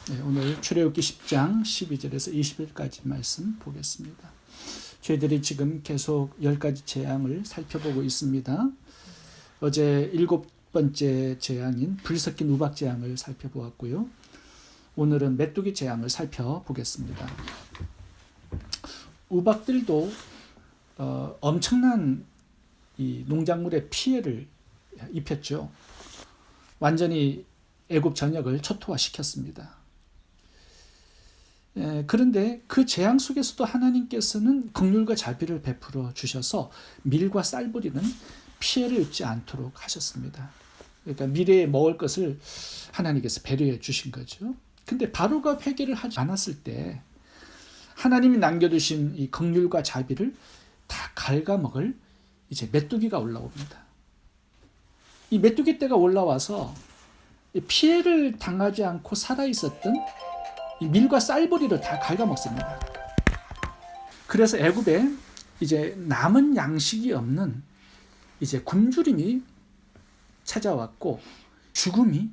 네, 오늘 출애굽기 10장 12절에서 20절까지 말씀 보겠습니다. 저희들이 지금 계속 10가지 재앙을 살펴보고 있습니다. 어제 7번째 재앙인 불 섞인 우박 재앙을 살펴보았고요. 오늘은 메뚜기 재앙을 살펴보겠습니다. 우박들도 엄청난 이 농작물에 피해를 입혔죠. 완전히 애굽 전역을 초토화시켰습니다. 그런데 그 재앙 속에서도 하나님께서는 긍휼과 자비를 베풀어 주셔서 밀과 쌀뿌리는 피해를 입지 않도록 하셨습니다. 그러니까 미래에 먹을 것을 하나님께서 배려해 주신 거죠. 근데 바로가 회개를 하지 않았을 때 하나님이 남겨두신 이 긍휼과 자비를 다 갉아먹을 이제 메뚜기가 올라옵니다. 이 메뚜기 떼가 올라와서 피해를 당하지 않고 살아있었던 이 밀과 쌀뿌리를 다 갉아먹습니다. 그래서 애굽에 이제 남은 양식이 없는 이제 굶주림이 찾아왔고 죽음이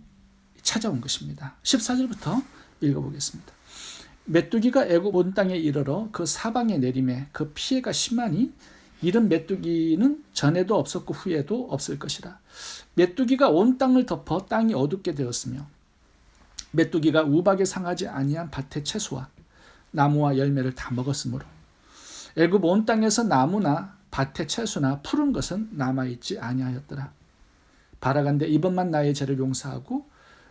찾아온 것입니다. 14절부터 읽어보겠습니다. 메뚜기가 애굽 온 땅에 이르러 그 사방에 내림에 그 피해가 심하니 이런 메뚜기는 전에도 없었고 후에도 없을 것이라. 메뚜기가 온 땅을 덮어 땅이 어둡게 되었으며 메뚜기가 우박에 상하지 아니한 밭의 채소와 나무와 열매를 다 먹었으므로 애굽 온 땅에서 나무나 밭의 채소나 푸른 것은 남아있지 아니하였더라. 바라간대 이번만 나의 죄를 용서하고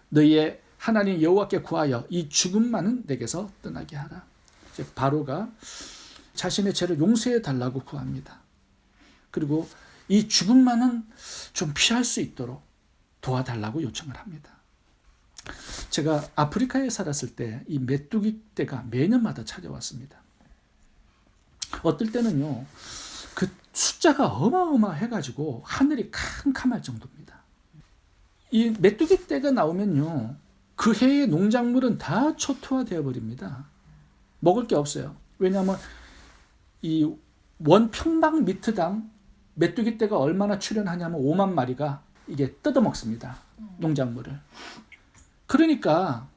너희의 하나님 여호와께 구하여 이 죽음만은 내게서 떠나게 하라. 이제 바로가 자신의 죄를 용서해 달라고 구합니다. 그리고 이 죽음만은 좀 피할 수 있도록 도와달라고 요청을 합니다. 제가 아프리카에 살았을 때 이 메뚜기 떼가 매년마다 찾아왔습니다. 어떨 때는요, 그 숫자가 어마어마해가지고 하늘이 캄캄할 정도입니다. 이 메뚜기 떼가 나오면요, 그 해의 농작물은 다 초토화되어 버립니다. 먹을 게 없어요. 왜냐하면 이 원 평방미터당 메뚜기 떼가 얼마나 출현하냐면 5만 마리가 이게 뜯어먹습니다. 농작물을. 그러니까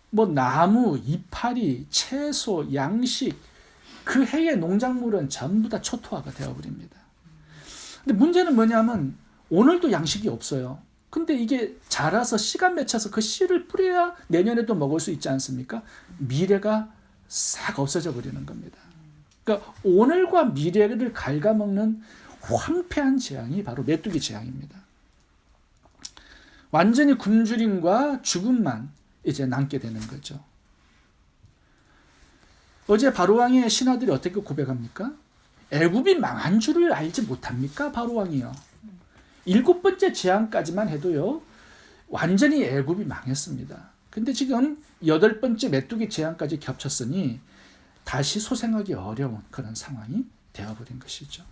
뭐 나무, 이파리, 채소, 양식 그 해의 농작물은 전부 다 초토화가 되어버립니다. 근데 문제는 뭐냐면 오늘도 양식이 없어요. 근데 이게 자라서 씨가 맺혀서 그 씨를 뿌려야 내년에도 먹을 수 있지 않습니까? 미래가 싹 없어져 버리는 겁니다. 그러니까 오늘과 미래를 갉아먹는 황폐한 재앙이 바로 메뚜기 재앙입니다. 완전히 굶주림과 죽음만 이제 남게 되는 거죠. 어제 바로왕의 신하들이 어떻게 고백합니까? 애굽이 망한 줄을 알지 못합니까? 바로왕이요. 7번째 재앙까지만 해도요, 완전히 애굽이 망했습니다. 근데 지금 8번째 메뚜기 재앙까지 겹쳤으니 다시 소생하기 어려운 그런 상황이 되어버린 것이죠.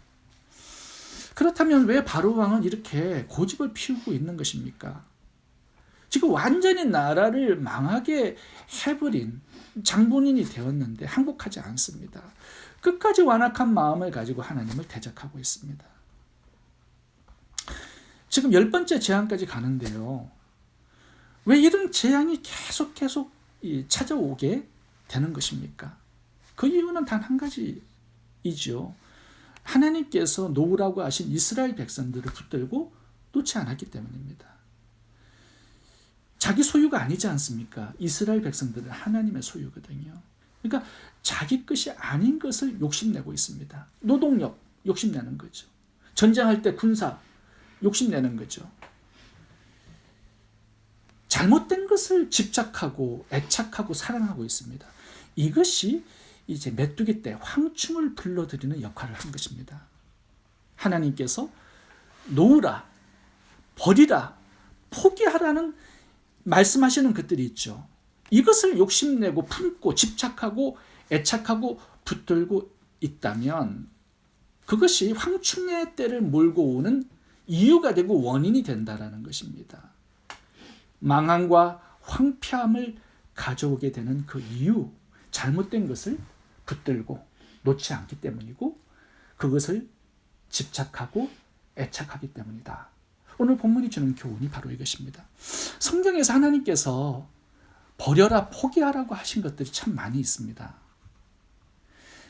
그렇다면 왜 바로왕은 이렇게 고집을 피우고 있는 것입니까? 지금 완전히 나라를 망하게 해버린 장본인이 되었는데 항복하지 않습니다. 끝까지 완악한 마음을 가지고 하나님을 대적하고 있습니다. 지금 10번째 재앙까지 가는데요. 왜 이런 재앙이 계속 찾아오게 되는 것입니까? 그 이유는 단 한 가지이죠. 하나님께서 놓으라고 하신 이스라엘 백성들을 붙들고 놓지 않았기 때문입니다. 자기 소유가 아니지 않습니까? 이스라엘 백성들은 하나님의 소유거든요. 그러니까 자기 것이 아닌 것을 욕심내고 있습니다. 노동력 욕심내는 거죠. 전쟁할 때 군사 욕심내는 거죠. 잘못된 것을 집착하고 애착하고 사랑하고 있습니다. 이것이 이제 메뚜기 떼 황충을 불러들이는 역할을 한 것입니다. 하나님께서 놓으라, 버리라, 포기하라는 말씀하시는 것들이 있죠. 이것을 욕심내고 품고 집착하고 애착하고 붙들고 있다면 그것이 황충의 때를 몰고 오는 이유가 되고 원인이 된다라는 것입니다. 망함과 황폐함을 가져오게 되는 그 이유, 잘못된 것을 붙들고 놓지 않기 때문이고 그것을 집착하고 애착하기 때문이다. 오늘 본문이 주는 교훈이 바로 이것입니다. 성경에서 하나님께서 버려라, 포기하라고 하신 것들이 참 많이 있습니다.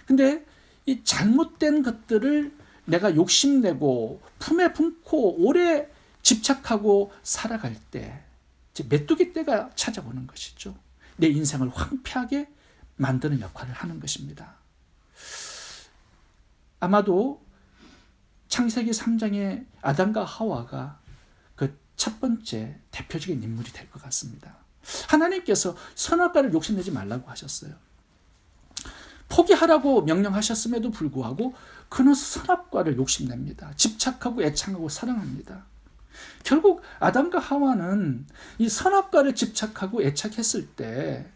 근데 이 잘못된 것들을 내가 욕심내고 품에 품고 오래 집착하고 살아갈 때 이제 메뚜기 떼가 찾아오는 것이죠. 내 인생을 황폐하게 만드는 역할을 하는 것입니다. 아마도 창세기 3장의 아담과 하와가 그 첫 번째 대표적인 인물이 될 것 같습니다. 하나님께서 선악과를 욕심내지 말라고 하셨어요. 포기하라고 명령하셨음에도 불구하고 그는 선악과를 욕심냅니다. 집착하고 애착하고 사랑합니다. 결국 아담과 하와는 이 선악과를 집착하고 애착했을 때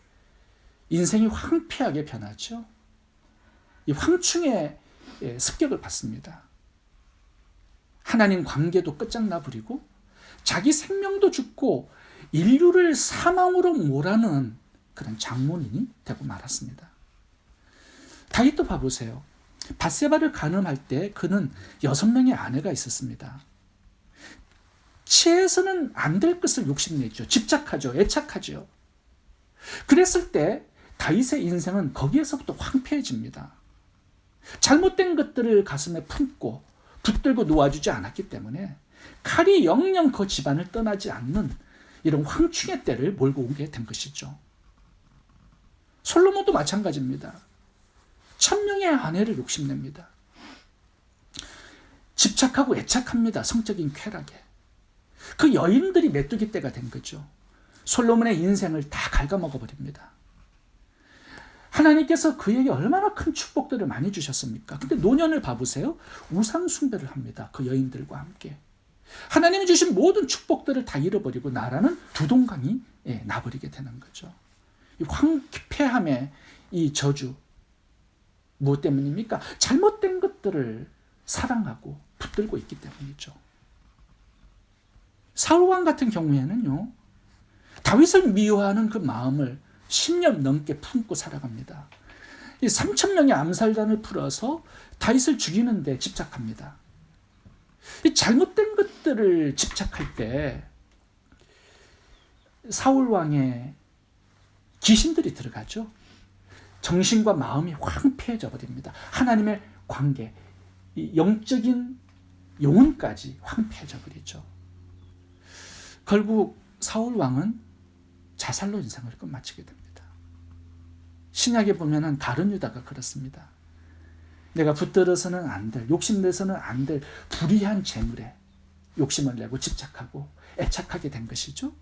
인생이 황폐하게 변하죠. 이 황충의 습격을 받습니다. 하나님 관계도 끝장나 버리고 자기 생명도 죽고 인류를 사망으로 몰아넣은 그런 장본인이 되고 말았습니다. 다윗도 봐보세요. 밧세바를 간음할 때 그는 6명의 아내가 있었습니다. 취해서는 안 될 것을 욕심내죠. 집착하죠. 애착하죠. 그랬을 때 다윗의 인생은 거기에서부터 황폐해집니다. 잘못된 것들을 가슴에 품고 붙들고 놓아주지 않았기 때문에 칼이 영영 그 집안을 떠나지 않는 이런 황충의 때를 몰고 오게 된 것이죠. 솔로몬도 마찬가지입니다. 1000명의 아내를 욕심냅니다. 집착하고 애착합니다. 성적인 쾌락에. 그 여인들이 메뚜기 떼가 된 거죠. 솔로몬의 인생을 다 갉아먹어버립니다. 하나님께서 그에게 얼마나 큰 축복들을 많이 주셨습니까? 근데 노년을 봐보세요. 우상 숭배를 합니다. 그 여인들과 함께. 하나님이 주신 모든 축복들을 다 잃어버리고 나라는 두동강이 나버리게 되는 거죠. 이 황폐함의 이 저주, 무엇 때문입니까? 잘못된 것들을 사랑하고 붙들고 있기 때문이죠. 사울왕 같은 경우에는요, 다윗을 미워하는 그 마음을 10년 넘게 품고 살아갑니다. 이 3,000명의 암살단을 풀어서 다윗을 죽이는 데 집착합니다. 이 잘못된 것들을 집착할 때 사울왕의 귀신들이 들어가죠. 정신과 마음이 황폐해져 버립니다. 하나님의 관계, 이 영적인 영혼까지 황폐해져 버리죠. 결국 사울왕은 자살로 인생을 끝마치게 됩니다. 신약에 보면은 다른 유다가 그렇습니다. 내가 붙들어서는 안 될, 욕심내서는 안 될 불의한 재물에 욕심을 내고 집착하고 애착하게 된 것이죠.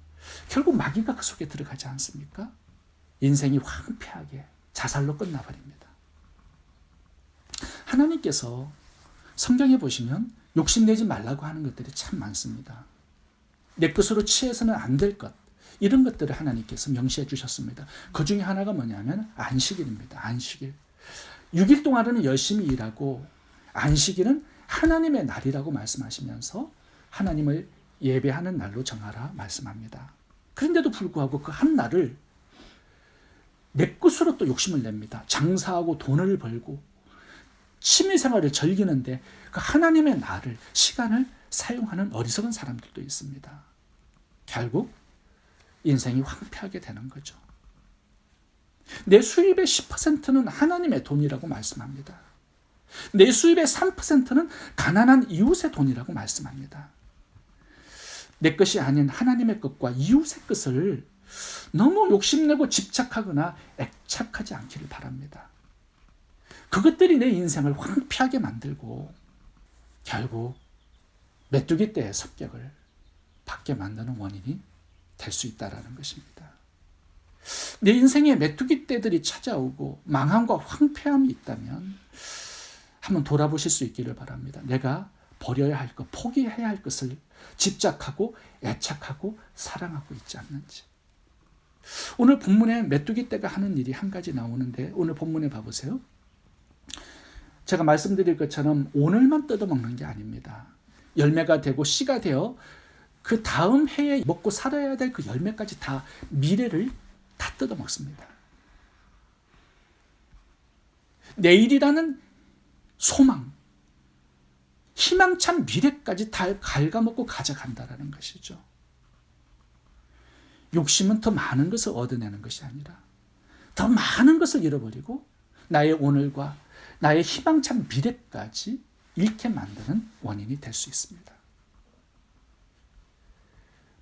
결국 마귀가 그 속에 들어가지 않습니까? 인생이 황폐하게 자살로 끝나버립니다. 하나님께서 성경에 보시면 욕심내지 말라고 하는 것들이 참 많습니다. 내 것으로 취해서는 안 될 것, 이런 것들을 하나님께서 명시해 주셨습니다. 그 중에 하나가 뭐냐면 안식일입니다. 안식일. 6일 동안은 열심히 일하고 안식일은 하나님의 날이라고 말씀하시면서 하나님을 예배하는 날로 정하라 말씀합니다. 그런데도 불구하고 그 한 날을 내 것으로 또 욕심을 냅니다. 장사하고 돈을 벌고 취미생활을 즐기는데 그 하나님의 날을, 시간을 사용하는 어리석은 사람들도 있습니다. 결국 인생이 황폐하게 되는 거죠. 내 수입의 10%는 하나님의 돈이라고 말씀합니다. 내 수입의 3%는 가난한 이웃의 돈이라고 말씀합니다. 내 것이 아닌 하나님의 것과 이웃의 것을 너무 욕심내고 집착하거나 애착하지 않기를 바랍니다. 그것들이 내 인생을 황폐하게 만들고 결국 메뚜기 떼의 습격을 받게 만드는 원인이 될 수 있다는 것입니다. 내 인생에 메뚜기 떼들이 찾아오고 망함과 황폐함이 있다면 한번 돌아보실 수 있기를 바랍니다. 내가 버려야 할 것, 포기해야 할 것을 집착하고 애착하고 사랑하고 있지 않는지. 오늘 본문에 메뚜기 떼가 하는 일이 한 가지 나오는데 오늘 본문에 봐보세요. 제가 말씀드릴 것처럼 오늘만 뜯어먹는 게 아닙니다. 열매가 되고 씨가 되어 그 다음 해에 먹고 살아야 될 그 열매까지 다 미래를 다 뜯어먹습니다. 내일이라는 소망, 희망찬 미래까지 다 갉아먹고 가져간다는 것이죠. 욕심은 더 많은 것을 얻어내는 것이 아니라 더 많은 것을 잃어버리고 나의 오늘과 나의 희망찬 미래까지 잃게 만드는 원인이 될 수 있습니다.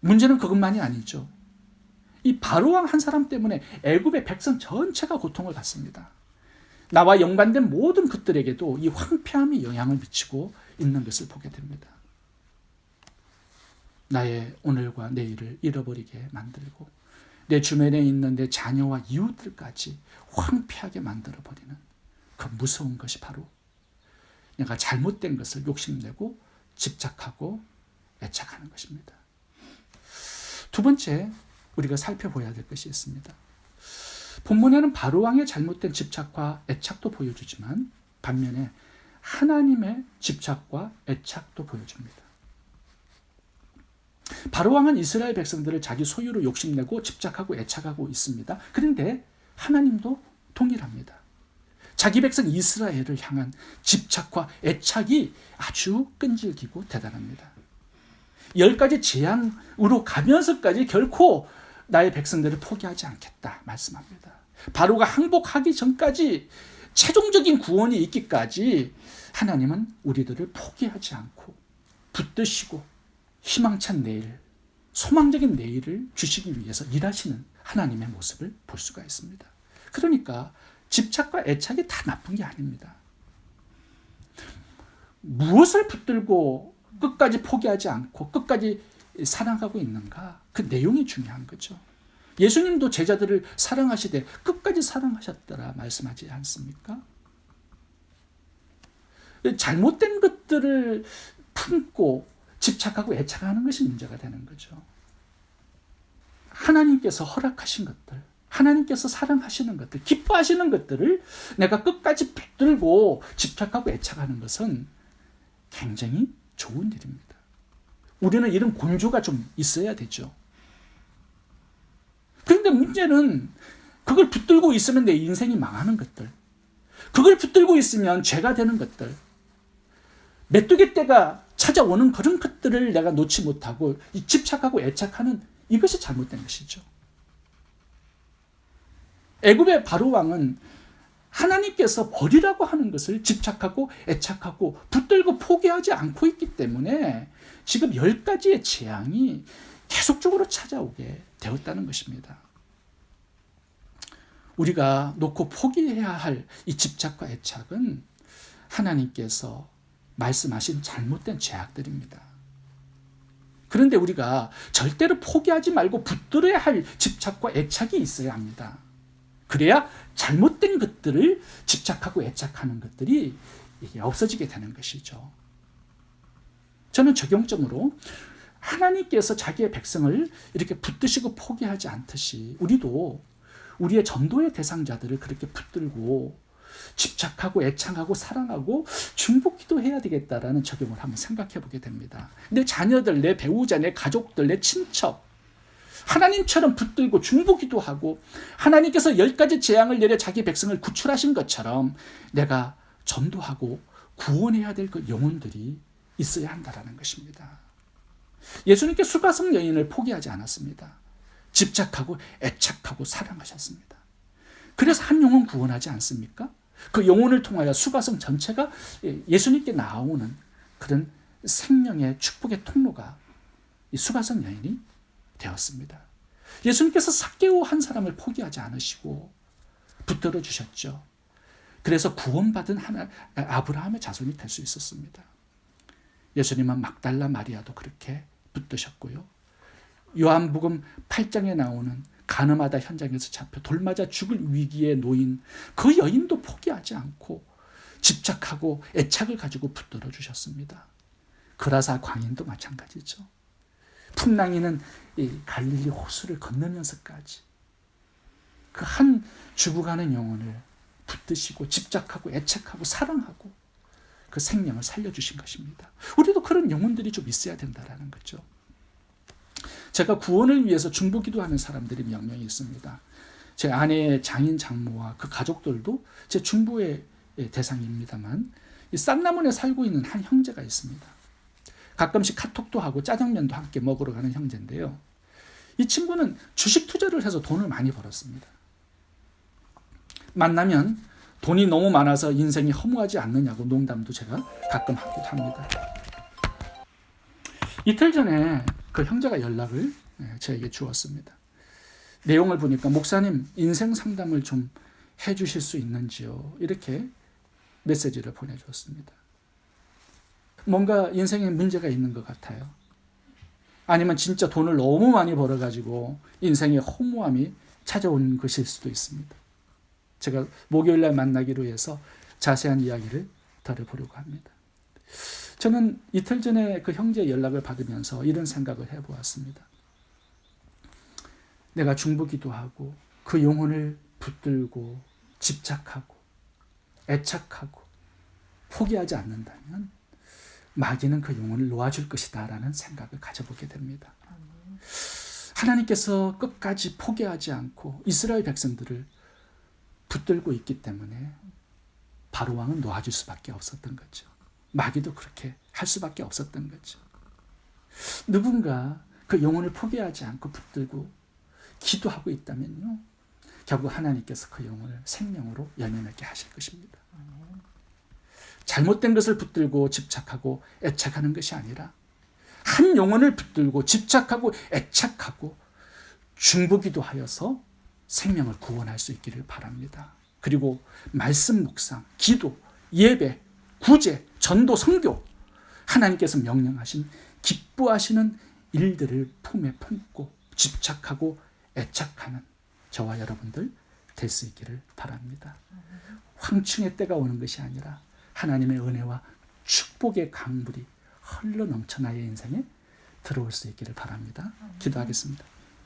문제는 그것만이 아니죠. 이 바로왕 한 사람 때문에 애굽의 백성 전체가 고통을 받습니다. 나와 연관된 모든 것들에게도 이 황폐함이 영향을 미치고 있는 것을 보게 됩니다. 나의 오늘과 내일을 잃어버리게 만들고 내 주변에 있는 내 자녀와 이웃들까지 황폐하게 만들어버리는 그 무서운 것이 바로 내가 잘못된 것을 욕심내고 집착하고 애착하는 것입니다. 두 번째, 우리가 살펴봐야 될 것이 있습니다. 본문에는 바로왕의 잘못된 집착과 애착도 보여주지만 반면에 하나님의 집착과 애착도 보여줍니다. 바로왕은 이스라엘 백성들을 자기 소유로 욕심내고 집착하고 애착하고 있습니다. 그런데 하나님도 동일합니다. 자기 백성 이스라엘을 향한 집착과 애착이 아주 끈질기고 대단합니다. 10가지 재앙으로 가면서까지 결코 나의 백성들을 포기하지 않겠다 말씀합니다. 바로가 항복하기 전까지 최종적인 구원이 있기까지 하나님은 우리들을 포기하지 않고 붙드시고 희망찬 내일, 소망적인 내일을 주시기 위해서 일하시는 하나님의 모습을 볼 수가 있습니다. 그러니까 집착과 애착이 다 나쁜 게 아닙니다. 무엇을 붙들고 끝까지 포기하지 않고 끝까지 사랑하고 있는가? 그 내용이 중요한 거죠. 예수님도 제자들을 사랑하시되 끝까지 사랑하셨더라 말씀하지 않습니까? 잘못된 것들을 품고 집착하고 애착하는 것이 문제가 되는 거죠. 하나님께서 허락하신 것들, 하나님께서 사랑하시는 것들, 기뻐하시는 것들을 내가 끝까지 붙들고 집착하고 애착하는 것은 굉장히 좋은 일입니다. 우리는 이런 공조가 좀 있어야 되죠. 그런데 문제는 그걸 붙들고 있으면 내 인생이 망하는 것들, 그걸 붙들고 있으면 죄가 되는 것들, 메뚜기 떼가 찾아오는 그런 것들을 내가 놓지 못하고 집착하고 애착하는 이것이 잘못된 것이죠. 애굽의 바로왕은 하나님께서 버리라고 하는 것을 집착하고 애착하고 붙들고 포기하지 않고 있기 때문에 지금 10가지의 재앙이 계속적으로 찾아오게 되었다는 것입니다. 우리가 놓고 포기해야 할 이 집착과 애착은 하나님께서 말씀하신 잘못된 죄악들입니다. 그런데 우리가 절대로 포기하지 말고 붙들어야 할 집착과 애착이 있어야 합니다. 그래야 잘못된 것들을 집착하고 애착하는 것들이 이게 없어지게 되는 것이죠. 저는 적용점으로 하나님께서 자기의 백성을 이렇게 붙드시고 포기하지 않듯이 우리도 우리의 전도의 대상자들을 그렇게 붙들고 집착하고 애착하고 사랑하고 중보기도 해야 되겠다라는 적용을 한번 생각해 보게 됩니다. 내 자녀들, 내 배우자, 내 가족들, 내 친척 하나님처럼 붙들고 중보기도 하고 하나님께서 10가지 재앙을 내려 자기 백성을 구출하신 것처럼 내가 전도하고 구원해야 될 그 영혼들이 있어야 한다는 것입니다. 예수님께 수가성 여인을 포기하지 않았습니다. 집착하고 애착하고 사랑하셨습니다. 그래서 한 영혼 구원하지 않습니까? 그 영혼을 통하여 수가성 전체가 예수님께 나오는 그런 생명의 축복의 통로가 이 수가성 여인이 되었습니다. 예수님께서 삭개오 한 사람을 포기하지 않으시고 붙들어 주셨죠. 그래서 구원받은 아브라함의 자손이 될 수 있었습니다. 예수님은 막달라 마리아도 그렇게 붙드셨고요. 요한복음 8장에 나오는 가늠하다 현장에서 잡혀 돌 맞아 죽을 위기에 놓인 그 여인도 포기하지 않고 집착하고 애착을 가지고 붙들어 주셨습니다. 그라사 광인도 마찬가지죠. 풍랑이는 이 갈릴리 호수를 건너면서까지 그 한 죽어가는 영혼을 붙드시고 집착하고 애착하고 사랑하고 그 생명을 살려주신 것입니다. 우리도 그런 영혼들이 좀 있어야 된다는 거죠. 제가 구원을 위해서 중보기도하는 사람들이 몇 명이 있습니다. 제 아내의 장인 장모와 그 가족들도 제 중보의 대상입니다만 이 쌍라문에 살고 있는 한 형제가 있습니다. 가끔씩 카톡도 하고 짜장면도 함께 먹으러 가는 형제인데요. 이 친구는 주식 투자를 해서 돈을 많이 벌었습니다. 만나면 돈이 너무 많아서 인생이 허무하지 않느냐고 농담도 제가 가끔 하기도 합니다. 이틀 전에 그 형제가 연락을 저에게 주었습니다. 내용을 보니까 목사님 인생 상담을 좀 해주실 수 있는지요? 이렇게 메시지를 보내주었습니다. 뭔가 인생에 문제가 있는 것 같아요. 아니면 진짜 돈을 너무 많이 벌어가지고 인생의 허무함이 찾아온 것일 수도 있습니다. 제가 목요일날 만나기로 해서 자세한 이야기를 들어보려고 합니다. 저는 이틀 전에 그 형제의 연락을 받으면서 이런 생각을 해보았습니다. 내가 중보기도 하고 그 영혼을 붙들고 집착하고 애착하고 포기하지 않는다면 마귀는 그 영혼을 놓아줄 것이다 라는 생각을 가져보게 됩니다. 하나님께서 끝까지 포기하지 않고 이스라엘 백성들을 붙들고 있기 때문에 바로왕은 놓아줄 수밖에 없었던 거죠. 마귀도 그렇게 할 수밖에 없었던 거죠. 누군가 그 영혼을 포기하지 않고 붙들고 기도하고 있다면요, 결국 하나님께서 그 영혼을 생명으로 열매맺게 하실 것입니다. 잘못된 것을 붙들고 집착하고 애착하는 것이 아니라 한 영혼을 붙들고 집착하고 애착하고 중보기도 하여서 생명을 구원할 수 있기를 바랍니다. 그리고 말씀 묵상, 기도, 예배, 구제, 전도, 선교, 하나님께서 명령하신 기뻐하시는 일들을 품에 품고 집착하고 애착하는 저와 여러분들 될 수 있기를 바랍니다. 황충의 때가 오는 것이 아니라 하나님의 은혜와 축복의 강물이 흘러 넘쳐 나의 인생에 들어올 수 있기를 바랍니다. 기도하겠습니다.